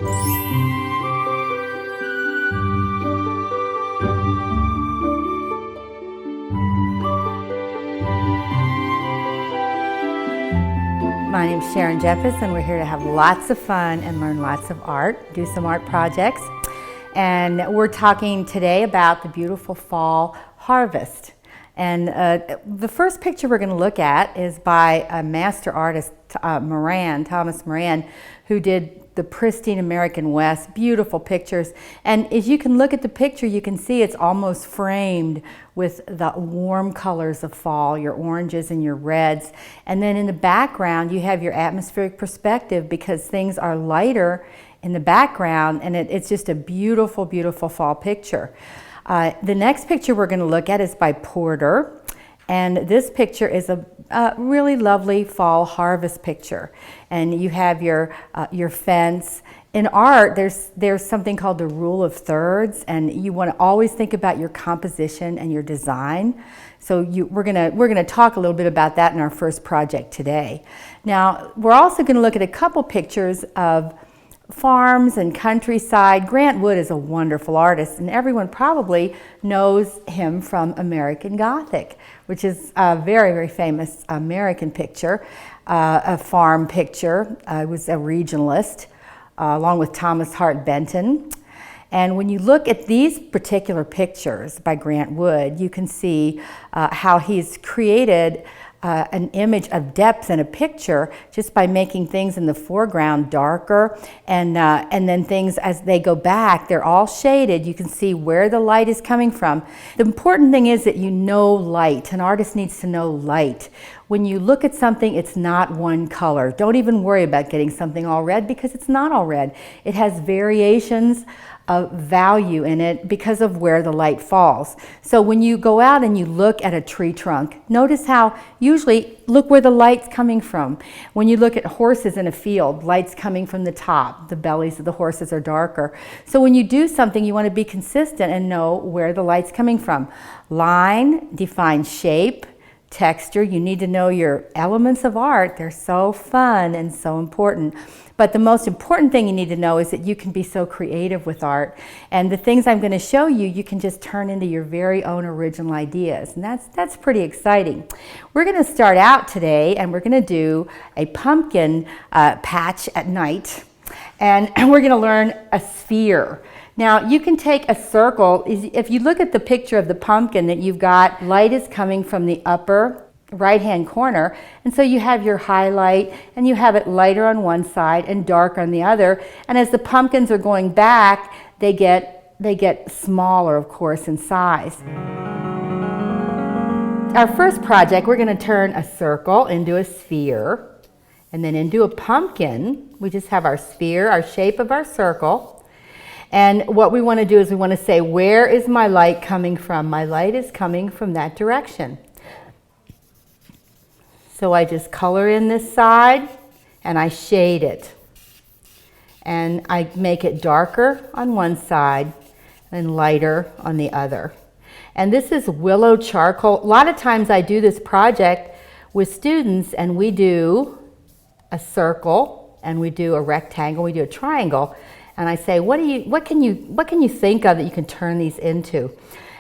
My name is Sharon Jeffers, and we're here to have lots of fun and learn lots of art, do some art projects. And we're talking today about the beautiful fall harvest. And the first picture we're going to look at is by a master artist, Thomas Moran, who did the pristine American West, beautiful pictures. And as you can look at the picture, you can see it's almost framed with the warm colors of fall, your oranges and your reds. And then in the background, you have your atmospheric perspective because things are lighter in the background, and it's just a beautiful, beautiful fall picture. The next picture we're going to look at is by Porter. And this picture is a really lovely fall harvest picture. And you have your fence. In art, there's something called the rule of thirds, and you want to always think about your composition and your design. So we're gonna talk a little bit about that in our first project today. Now, we're also going to look at a couple pictures of farms and countryside. Grant Wood is a wonderful artist, and everyone probably knows him from American Gothic, which is a very, very famous American picture, a farm picture. He was a regionalist, along with Thomas Hart Benton. And when you look at these particular pictures by Grant Wood, you can see how he's created an image of depth in a picture just by making things in the foreground darker, and then things as they go back, they're all shaded. You can see where the light is coming from. The important thing is that you know light. An artist needs to know light. When you look at something, it's not one color. Don't even worry about getting something all red because it's not all red. It has variations of value in it because of where the light falls. So when you go out and you look at a tree trunk, notice how usually look where the light's coming from. When you look at horses in a field, light's coming from the top. The bellies of the horses are darker. So when you do something, you want to be consistent and know where the light's coming from. Line defines shape, texture. You need to know your elements of art. They're so fun and so important. But the most important thing you need to know is that you can be so creative with art. And the things I'm going to show you, you can just turn into your very own original ideas. And that's pretty exciting. We're going to start out today, and we're going to do a pumpkin patch at night. And we're going to learn a sphere. Now, you can take a circle. If you look at the picture of the pumpkin that you've got, light is coming from the upper right-hand corner, and so you have your highlight, and you have it lighter on one side and dark on the other. And as the pumpkins are going back, they get smaller, of course, in size. Our first project, we're going to turn a circle into a sphere, and then into a pumpkin. We just have our sphere, our shape of our circle. And what we want to do is we want to say, where is my light coming from? My light is coming from that direction. So I just color in this side, and I shade it. And I make it darker on one side and lighter on the other. And this is willow charcoal. A lot of times I do this project with students, and we do a circle, and we do a rectangle, we do a triangle. And I say, what can you think of that you can turn these into?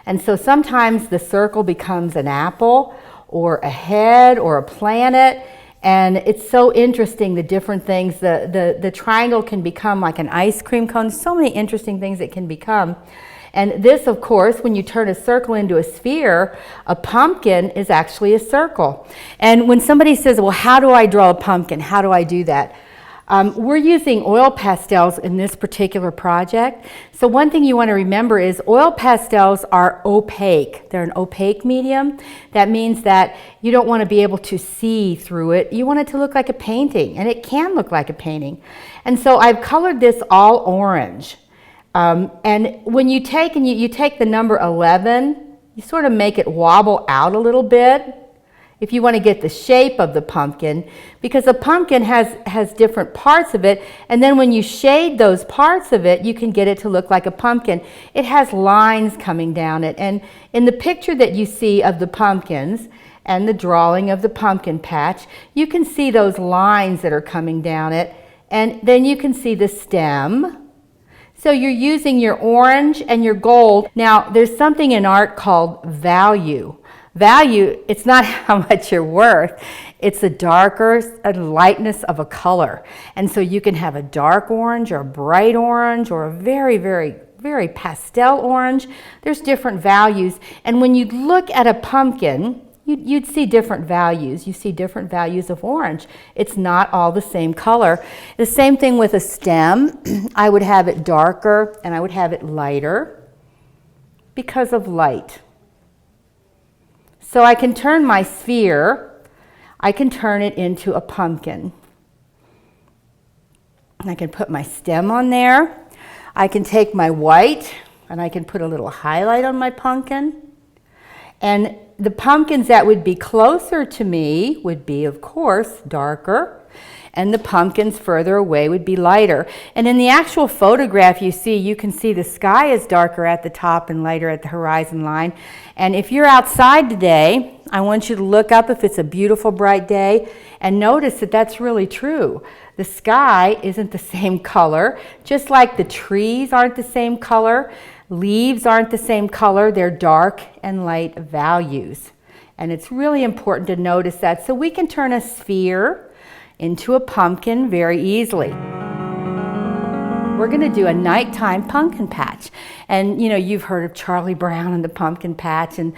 And so sometimes the circle becomes an apple, or a head, or a planet, and it's so interesting, the different things. The triangle can become like an ice cream cone. So many interesting things it can become. And this, of course, when you turn a circle into a sphere, a pumpkin is actually a circle. And when somebody says, well, how do I draw a pumpkin? How do I do that? We're using oil pastels in this particular project. So one thing you want to remember is oil pastels are opaque. They're an opaque medium. That means that you don't want to be able to see through it. You want it to look like a painting, and it can look like a painting. And so I've colored this all orange. And when you take you take the number 11, you sort of make it wobble out a little bit, if you want to get the shape of the pumpkin, because a pumpkin has different parts of it, and then when you shade those parts of it, you can get it to look like a pumpkin. It has lines coming down it, and in the picture that you see of the pumpkins and the drawing of the pumpkin patch, you can see those lines that are coming down it, And then you can see the stem. So you're using your orange and your gold. Now, there's something in art called value. Value, it's not how much you're worth. It's the darker lightness of a color. And so you can have a dark orange or a bright orange or a very, very, very pastel orange. There's different values. And when you look at a pumpkin, you'd see different values. You see different values of orange. It's not all the same color. The same thing with a stem. I would have it darker and I would have it lighter because of light. So I can turn my sphere, I can turn it into a pumpkin. And I can put my stem on there. I can take my white and I can put a little highlight on my pumpkin. And the pumpkins that would be closer to me would be, of course, darker, and the pumpkins further away would be lighter. And in the actual photograph you can see the sky is darker at the top and lighter at the horizon line. And if you're outside today, I want you to look up if it's a beautiful bright day and notice that that's really true. The sky isn't the same color, just like the trees aren't the same color. Leaves aren't the same color, they're dark and light values. And it's really important to notice that. So we can turn a sphere into a pumpkin very easily. We're going to do a nighttime pumpkin patch. And you've heard of Charlie Brown and the pumpkin patch. And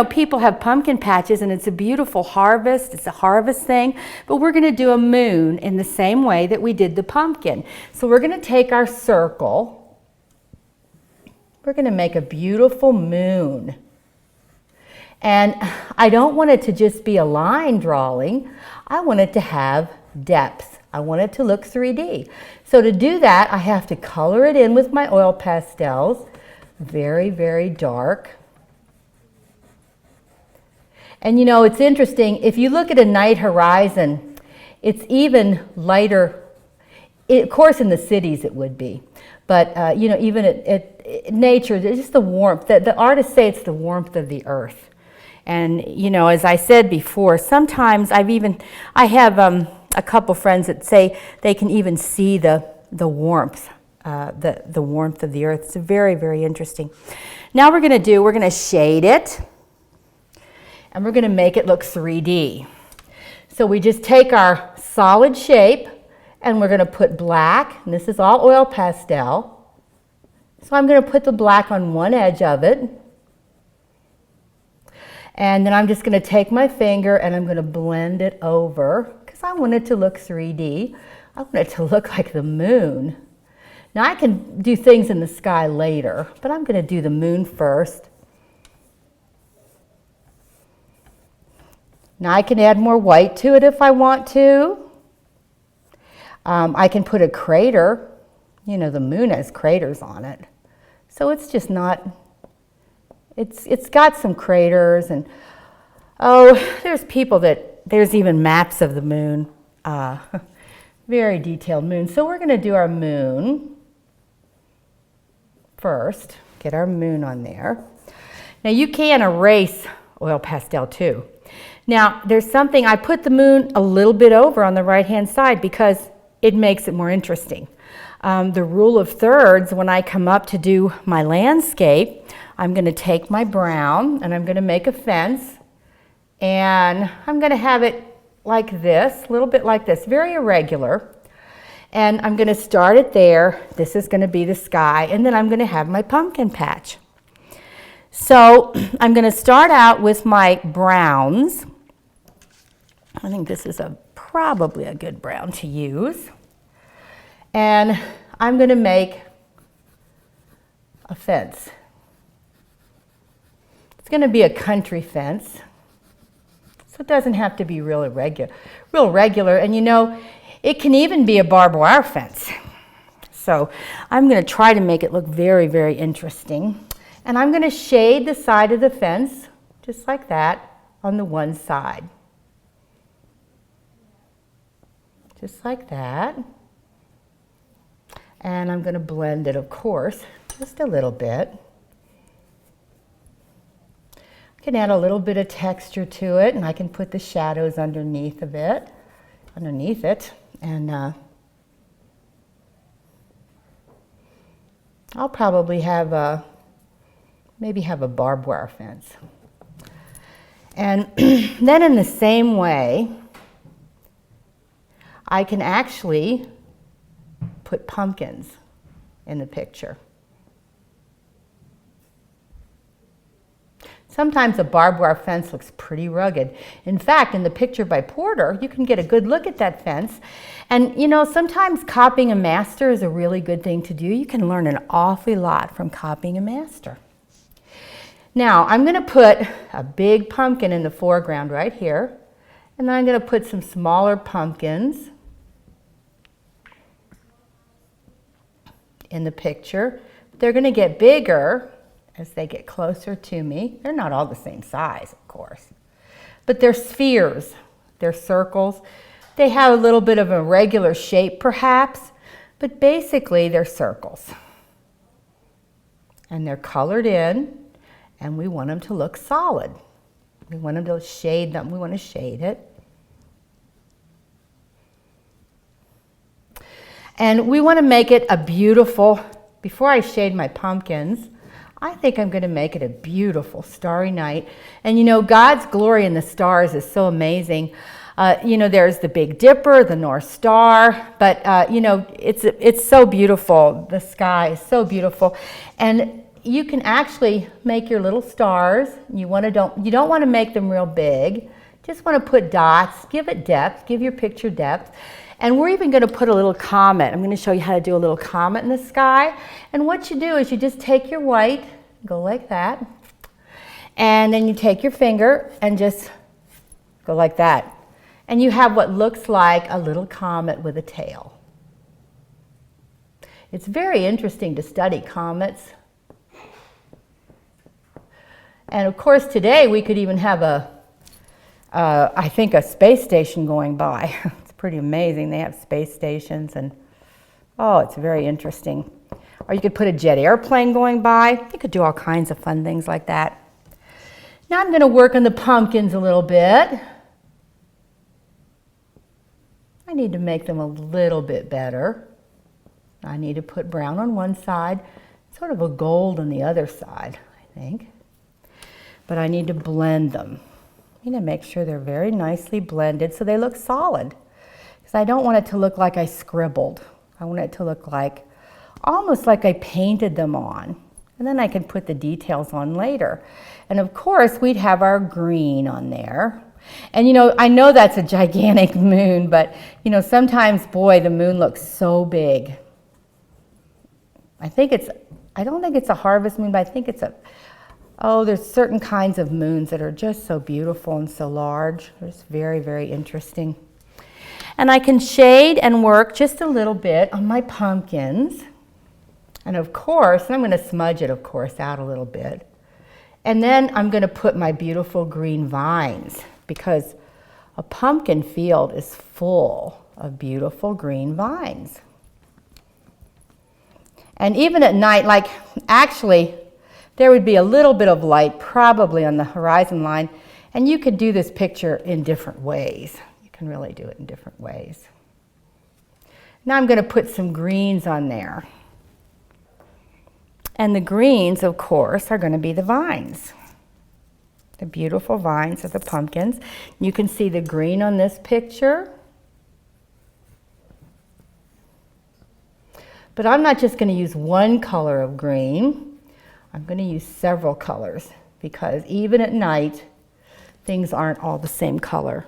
people have pumpkin patches and it's a beautiful harvest. It's a harvest thing. But we're going to do a moon in the same way that we did the pumpkin. So we're going to take our circle. We're going to make a beautiful moon. And I don't want it to just be a line drawing. I want it to have depth. I want it to look 3D. So to do that, I have to color it in with my oil pastels. Very, very dark. And it's interesting. If you look at a night horizon, it's even lighter. Of course, in the cities it would be. But, even at nature, it's just the warmth. The artists say it's the warmth of the earth. And, as I said before, sometimes I have a couple friends that say they can even see the warmth, the warmth of the earth. It's very, very interesting. Now we're going to shade it, and we're going to make it look 3D. So we just take our solid shape, and we're going to put black, and this is all oil pastel. So I'm going to put the black on one edge of it. And then I'm just going to take my finger and I'm going to blend it over because I want it to look 3D. I want it to look like the moon. Now I can do things in the sky later, but I'm going to do the moon first. Now I can add more white to it if I want to. I can put a crater. The moon has craters on it. So it's just not, it's got some craters and, there's even maps of the moon. Very detailed moon. So we're going to do our moon first. Get our moon on there. Now you can erase oil pastel too. Now there's something, I put the moon a little bit over on the right hand side because it makes it more interesting. The rule of thirds, when I come up to do my landscape, I'm going to take my brown and I'm going to make a fence and I'm going to have it like this, a little bit like this, very irregular. And I'm going to start it there. This is going to be the sky and then I'm going to have my pumpkin patch. So I'm going to start out with my browns. I think this is probably a good brown to use. And I'm going to make a fence. It's going to be a country fence. So it doesn't have to be real regular. And it can even be a barbed wire fence. So I'm going to try to make it look very, very interesting. And I'm going to shade the side of the fence, just like that, on the one side. Just like that. And I'm going to blend it, of course, just a little bit. I can add a little bit of texture to it, and I can put the shadows underneath it. And I'll probably have maybe have a barbed wire fence. And then in the same way, I can actually put pumpkins in the picture. Sometimes a barbed wire fence looks pretty rugged. In fact, in the picture by Porter, you can get a good look at that fence. And you know, sometimes copying a master is a really good thing to do. You can learn an awfully lot from copying a master. Now, I'm going to put a big pumpkin in the foreground right here. And then I'm going to put some smaller pumpkins in the picture. They're going to get bigger as they get closer to me. They're not all the same size, of course, but they're spheres, they're circles. They have a little bit of a regular shape perhaps, but basically they're circles. And they're colored in, and we want them to look solid. We want them to shade them, we want to shade it. And we want to make it a beautiful, before I shade my pumpkins, I think I'm going to make it a beautiful starry night. And you know, God's glory in the stars is so amazing. You know, there's the Big Dipper, the North Star, but you know, it's so beautiful. The sky is so beautiful. And you can actually make your little stars. You don't want to make them real big. Just want to put dots, give it depth, give your picture depth. And we're even going to put a little comet. I'm going to show you how to do a little comet in the sky. And what you do is you just take your white, go like that, and then you take your finger and just go like that. And you have what looks like a little comet with a tail. It's very interesting to study comets. And of course today we could even have I think a space station going by. Pretty amazing. They have space stations, and oh, it's very interesting. Or you could put a jet airplane going by. You could do all kinds of fun things like that. Now I'm going to work on the pumpkins a little bit. I need to make them a little bit better. I need to put brown on one side, sort of a gold on the other side, I think. But I need to blend them. I need to make sure they're very nicely blended so they look solid. Because I don't want it to look like I scribbled. I want it to look like, almost like I painted them on. And then I can put the details on later. And of course, we'd have our green on there. And you know, I know that's a gigantic moon, but you know, sometimes, boy, the moon looks so big. I don't think it's a harvest moon, but I think it's there's certain kinds of moons that are just so beautiful and so large. It's very, very interesting. And I can shade and work just a little bit on my pumpkins. And of course, I'm going to smudge it, of course, out a little bit. And then I'm going to put my beautiful green vines, because a pumpkin field is full of beautiful green vines. And even at night, like actually, there would be a little bit of light probably on the horizon line, and you could do this picture in different ways. Can really do it in different ways. Now I'm going to put some greens on there. And the greens, of course, are going to be the vines. The beautiful vines of the pumpkins. You can see the green on this picture. But I'm not just going to use one color of green. I'm going to use several colors, because even at night, things aren't all the same color.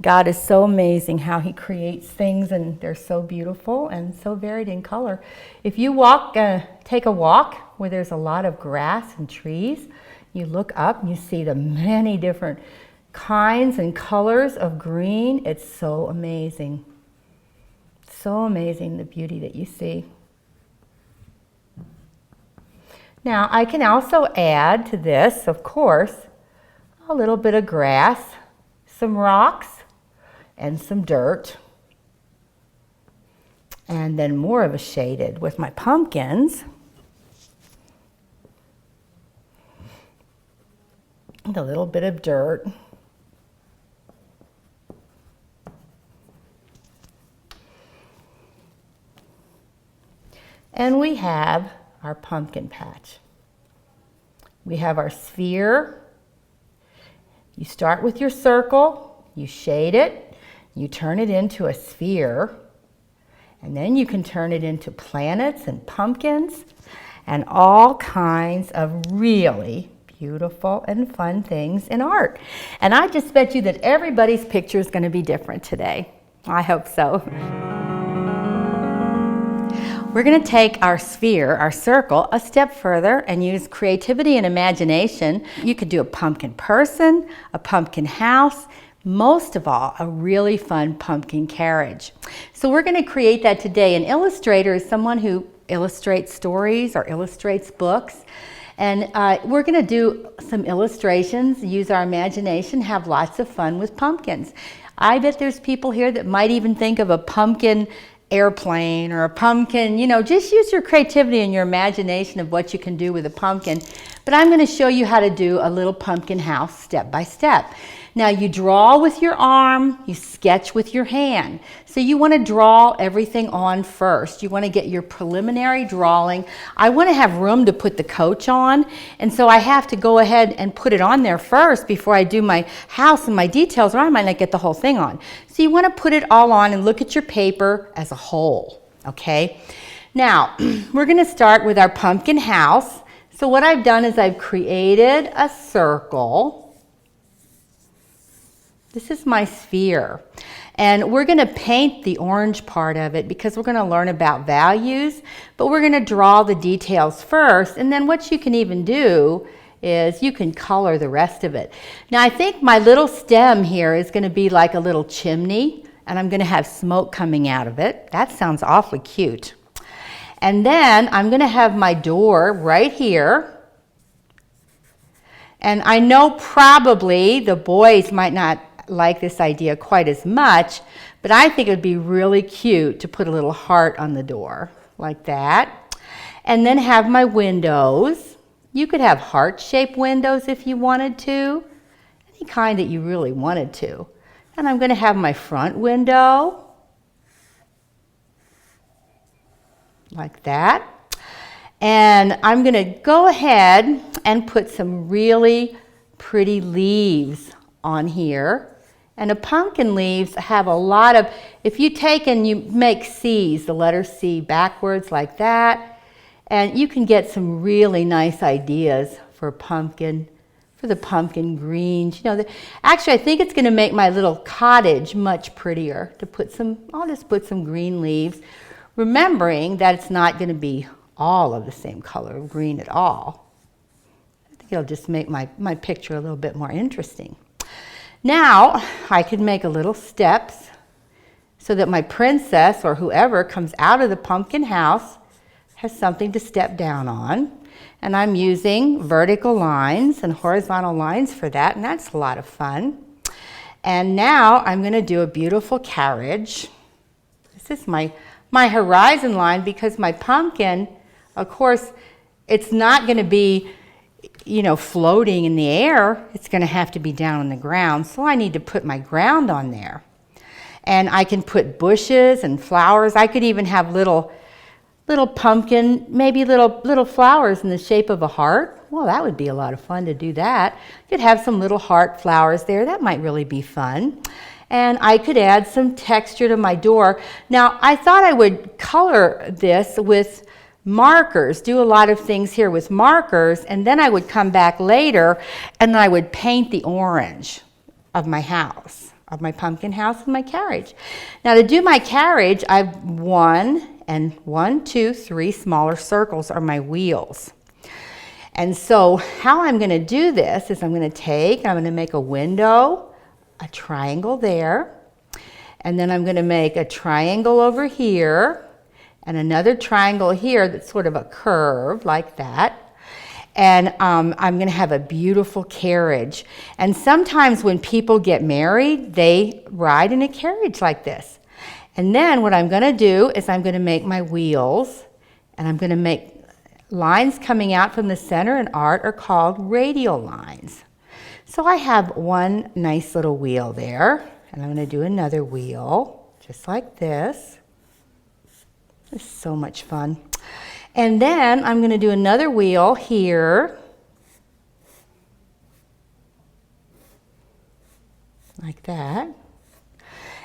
God is so amazing how he creates things, and they're so beautiful and so varied in color. If you take a walk where there's a lot of grass and trees, you look up and you see the many different kinds and colors of green. It's so amazing. So amazing, the beauty that you see. Now, I can also add to this, of course, a little bit of grass, some rocks, and some dirt, and then more of a shaded with my pumpkins, and a little bit of dirt. And we have our pumpkin patch. We have our sphere. You start with your circle, you shade it, you turn it into a sphere, and then you can turn it into planets and pumpkins and all kinds of really beautiful and fun things in art. And I just bet you that everybody's picture is going to be different today. I hope so. We're going to take our sphere, our circle, a step further and use creativity and imagination. You could do a pumpkin person, a pumpkin house, most of all, a really fun pumpkin carriage. So we're going to create that today. An illustrator is someone who illustrates stories or illustrates books. And we're going to do some illustrations, use our imagination, have lots of fun with pumpkins. I bet there's people here that might even think of a pumpkin airplane or a pumpkin, you know, just use your creativity and your imagination of what you can do with a pumpkin. But I'm going to show you how to do a little pumpkin house step by step. Now you draw with your arm, you sketch with your hand. So you want to draw everything on first. You want to get your preliminary drawing. I want to have room to put the coach on, and so I have to go ahead and put it on there first before I do my house and my details, or I might not get the whole thing on. So you want to put it all on and look at your paper as a whole, okay? Now, we're going to start with our pumpkin house. So what I've done is I've created a circle. This is my sphere, and we're going to paint the orange part of it because we're going to learn about values, but we're going to draw the details first, and then what you can even do is you can color the rest of it. Now I think my little stem here is going to be like a little chimney, and I'm going to have smoke coming out of it. That sounds awfully cute. And then I'm going to have my door right here. And I know probably the boys might not like this idea quite as much, but I think it would be really cute to put a little heart on the door like that. And then have my windows. You could have heart-shaped windows if you wanted to, any kind that you really wanted to. And I'm going to have my front window like that. And I'm going to go ahead and put some really pretty leaves on here. And the pumpkin leaves have a lot of, if you take and you make C's, the letter C backwards like that, and you can get some really nice ideas for pumpkin, for the pumpkin greens. You know, actually I think it's going to make my little cottage much prettier to put some, I'll just put some green leaves, remembering that it's not going to be all of the same color of green at all. I think it'll just make my picture a little bit more interesting. Now, I could make a little steps so that my princess or whoever comes out of the pumpkin house has something to step down on. And I'm using vertical lines and horizontal lines for that, and that's a lot of fun. And now I'm going to do a beautiful carriage. This is my horizon line because my pumpkin, of course, it's not going to be, you know, floating in the air. It's going to have to be down on the ground, so I need to put my ground on there. And I can put bushes and flowers. I could even have little pumpkin, maybe little flowers in the shape of a heart. Well, that would be a lot of fun to do that. You could have some little heart flowers there. That might really be fun. And I could add some texture to my door. Now, I thought I would color this with markers, do a lot of things here with markers, and then I would come back later and I would paint the orange of my house, of my pumpkin house and my carriage. Now to do my carriage, I've 1, 2, 3 smaller circles are my wheels. And so how I'm going to do this is I'm going to make a window, a triangle there, and then I'm going to make a triangle over here, and another triangle here that's sort of a curve like that. And I'm going to have a beautiful carriage. And sometimes when people get married, they ride in a carriage like this. And then what I'm going to do is I'm going to make my wheels, and I'm going to make lines coming out from the center in art are called radial lines. So I have one nice little wheel there, and I'm going to do another wheel just like this. It's so much fun. And then I'm going to do another wheel here, like that.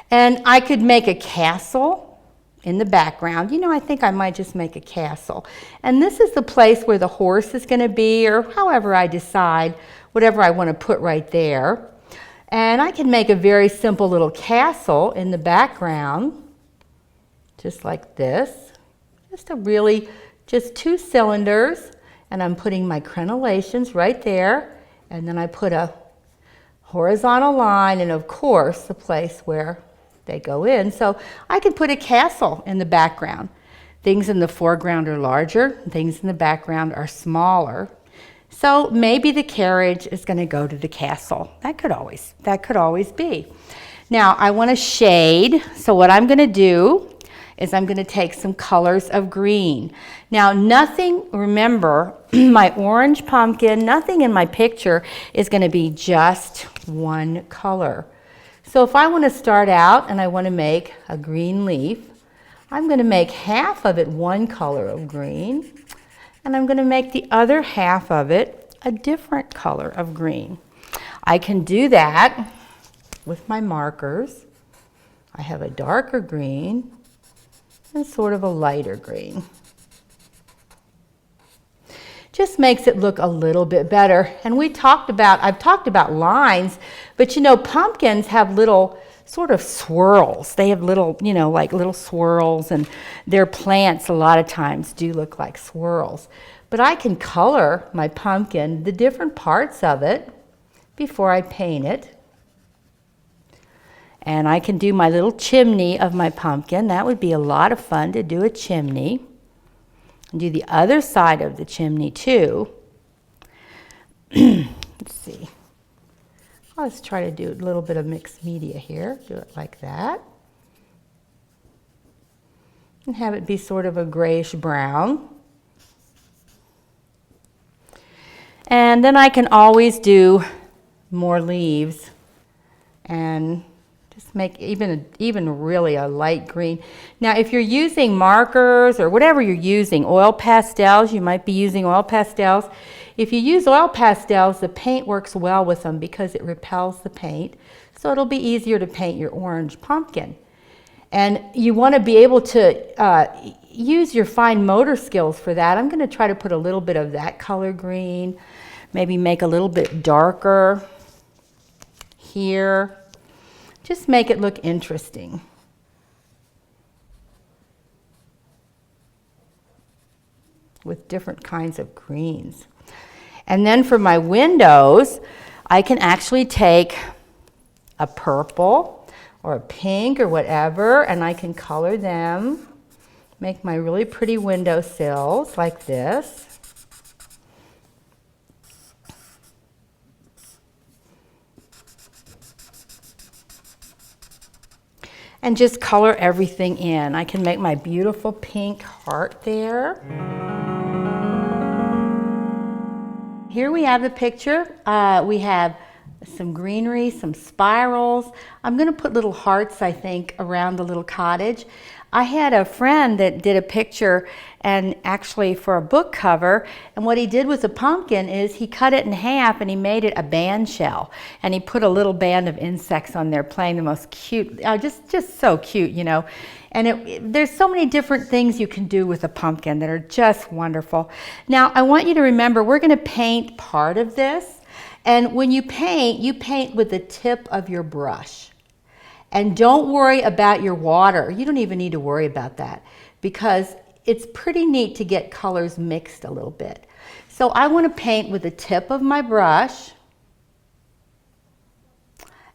And I could make a castle in the background. You know, I think I might just make a castle. And this is the place where the horse is going to be, or however I decide, whatever I want to put right there. And I can make a very simple little castle in the background, just like this. Just 2 cylinders, and I'm putting my crenellations right there, and then I put a horizontal line, and of course the place where they go in. So I can put a castle in the background. Things in the foreground are larger, things in the background are smaller. So maybe the carriage is going to go to the castle. That could always be. Now I want to shade, so what I'm going to do is I'm going to take some colors of green. Now nothing, remember, my orange pumpkin, nothing in my picture is going to be just one color. So if I want to start out and I want to make a green leaf, I'm going to make half of it one color of green, and I'm going to make the other half of it a different color of green. I can do that with my markers. I have a darker green and sort of a lighter green. Just makes it look a little bit better. And I've talked about lines, but you know, pumpkins have little sort of swirls. They have little, you know, like little swirls, and their plants a lot of times do look like swirls. But I can color my pumpkin, the different parts of it, before I paint it. And I can do my little chimney of my pumpkin. That would be a lot of fun to do a chimney. And do the other side of the chimney too. Let's see. Let's try to do a little bit of mixed media here. Do it like that. And have it be sort of a grayish brown. And then I can always do more leaves and just make even really a light green. Now, if you're using markers or whatever you're using, oil pastels, you might be using oil pastels. If you use oil pastels, the paint works well with them because it repels the paint. So it'll be easier to paint your orange pumpkin. And you want to be able to use your fine motor skills for that. I'm going to try to put a little bit of that color green, maybe make a little bit darker here. Just make it look interesting. With different kinds of greens. And then for my windows, I can actually take a purple or a pink or whatever, and I can color them. Make my really pretty window sills like this. And just color everything in. I can make my beautiful pink heart there. Here we have the picture. We have some greenery, some spirals. I'm going to put little hearts, I think, around the little cottage. I had a friend that did a picture, and actually for a book cover, and what he did with the pumpkin is he cut it in half and he made it a band shell, and he put a little band of insects on there playing the most cute, just so cute, you know. And there's so many different things you can do with a pumpkin that are just wonderful. Now I want you to remember, we're going to paint part of this, and when you paint with the tip of your brush. And don't worry about your water. You don't even need to worry about that because it's pretty neat to get colors mixed a little bit. So I want to paint with the tip of my brush,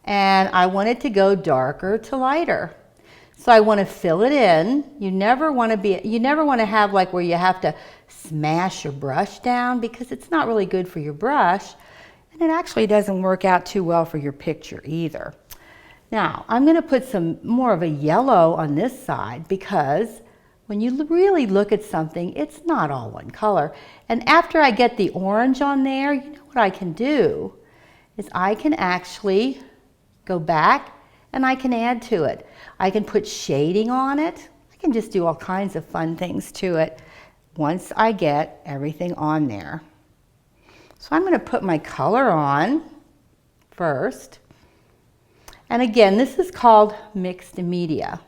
and I want it to go darker to lighter. So I want to fill it in. You never want to have like where you have to smash your brush down because it's not really good for your brush, and it actually doesn't work out too well for your picture either. Now, I'm going to put some more of a yellow on this side because when you really look at something, it's not all one color. And after I get the orange on there, you know what I can do is I can actually go back and I can add to it. I can put shading on it. I can just do all kinds of fun things to it. once I get everything on there. So I'm going to put my color on first. And again, this is called mixed media.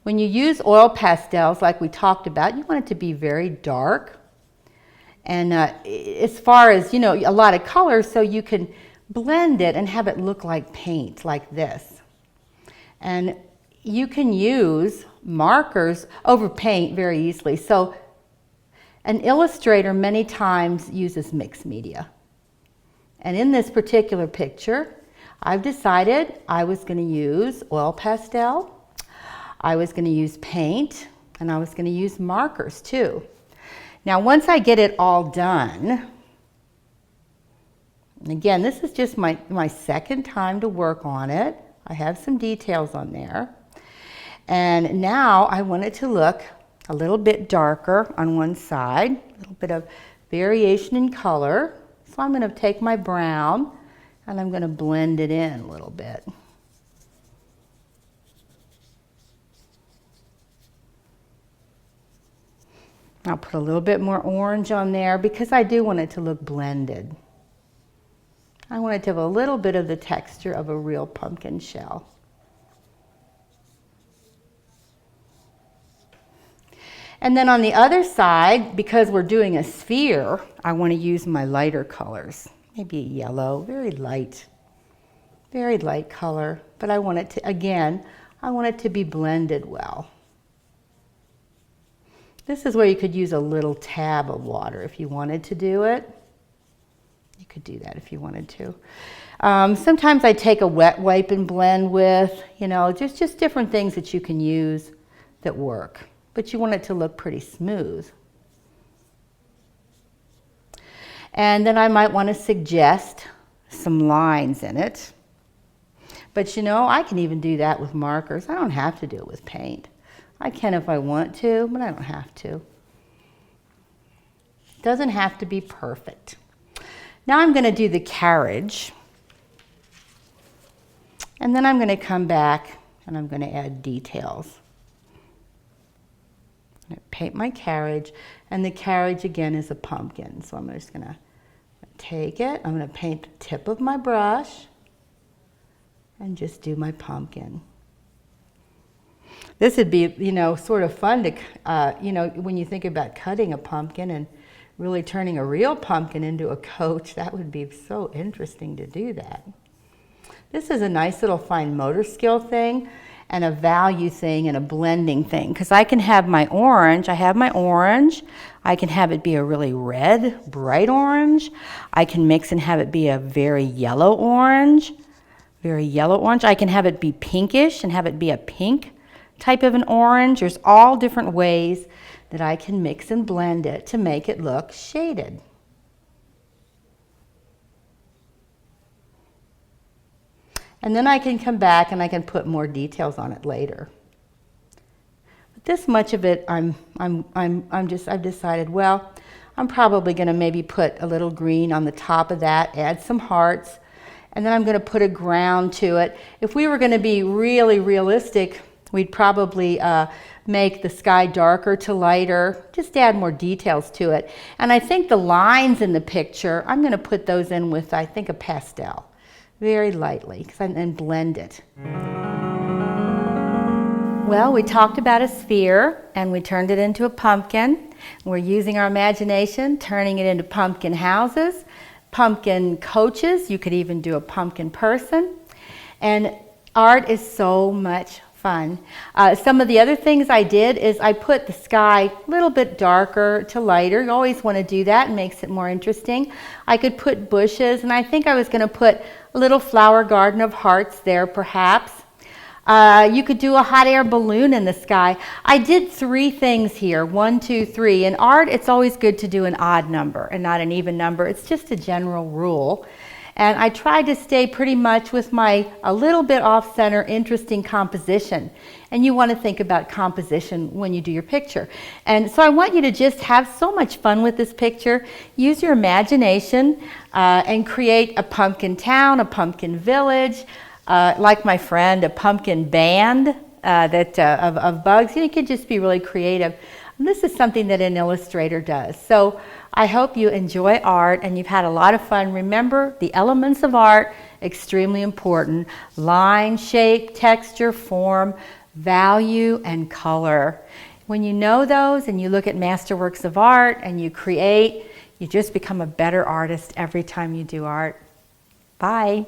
When you use oil pastels like we talked about, you want it to be very dark. And as far as, you know, a lot of color, so you can blend it and have it look like paint, like this. And you can use markers over paint very easily. So an illustrator many times uses mixed media. And in this particular picture, I've decided I was going to use oil pastel, I was going to use paint, and I was going to use markers too. Now once I get it all done, and again, this is just my second time to work on it. I have some details on there. And now I want it to look a little bit darker on one side, a little bit of variation in color. So I'm going to take my brown and I'm going to blend it in a little bit. I'll put a little bit more orange on there because I do want it to look blended. I want it to have a little bit of the texture of a real pumpkin shell. And then on the other side, because we're doing a sphere, I want to use my lighter colors. Maybe a yellow, very light color. But I want it to, again, I want it to be blended well. This is where you could use a little tab of water if you wanted to do it. You could do that if you wanted to. Sometimes I take a wet wipe and blend with, you know, just different things that you can use that work. But you want it to look pretty smooth. And then I might want to suggest some lines in it. But you know, I can even do that with markers. I don't have to do it with paint. I can if I want to, but I don't have to. It doesn't have to be perfect. Now I'm going to do the carriage. And then I'm going to come back and I'm going to add details. I'm going to paint my carriage, and the carriage again is a pumpkin. So I'm just going to take it, I'm going to paint the tip of my brush and just do my pumpkin. This would be, you know, sort of fun to, you know, when you think about cutting a pumpkin and really turning a real pumpkin into a coach, that would be so interesting to do that. This is a nice little fine motor skill thing and a value thing and a blending thing, because I can have my orange, I have my orange, I can have it be a really red, bright orange, I can mix and have it be a very yellow orange, I can have it be pinkish and have it be a pink type of an orange. There's all different ways that I can mix and blend it to make it look shaded. And then I can come back and I can put more details on it later. But this much of it, I've decided, well, I'm probably going to maybe put a little green on the top of that, add some hearts, and then I'm going to put a ground to it. If we were going to be really realistic, we'd probably make the sky darker to lighter, just add more details to it. And I think the lines in the picture, I'm going to put those in with, I think, a pastel. Very lightly, and blend it. Well, we talked about a sphere and we turned it into a pumpkin. We're using our imagination, turning it into pumpkin houses, pumpkin coaches. You could even do a pumpkin person. And art is so much fun. Some of the other things I did is I put the sky a little bit darker to lighter. You always want to do that. It makes it more interesting. I could put bushes, and I think I was going to put a little flower garden of hearts there perhaps. You could do a hot air balloon in the sky. I did 3 things here, 1, 2, 3. In art, it's always good to do an odd number and not an even number. It's just a general rule. And I tried to stay pretty much with my a little bit off-center, interesting composition. And you want to think about composition when you do your picture. And so I want you to just have so much fun with this picture. Use your imagination and create a pumpkin town, a pumpkin village, like my friend, a pumpkin band of bugs. You could just be really creative. And this is something that an illustrator does. So I hope you enjoy art and you've had a lot of fun. Remember, the elements of art, extremely important. Line, shape, texture, form, value, and color. When you know those and you look at masterworks of art and you create, you just become a better artist every time you do art. Bye.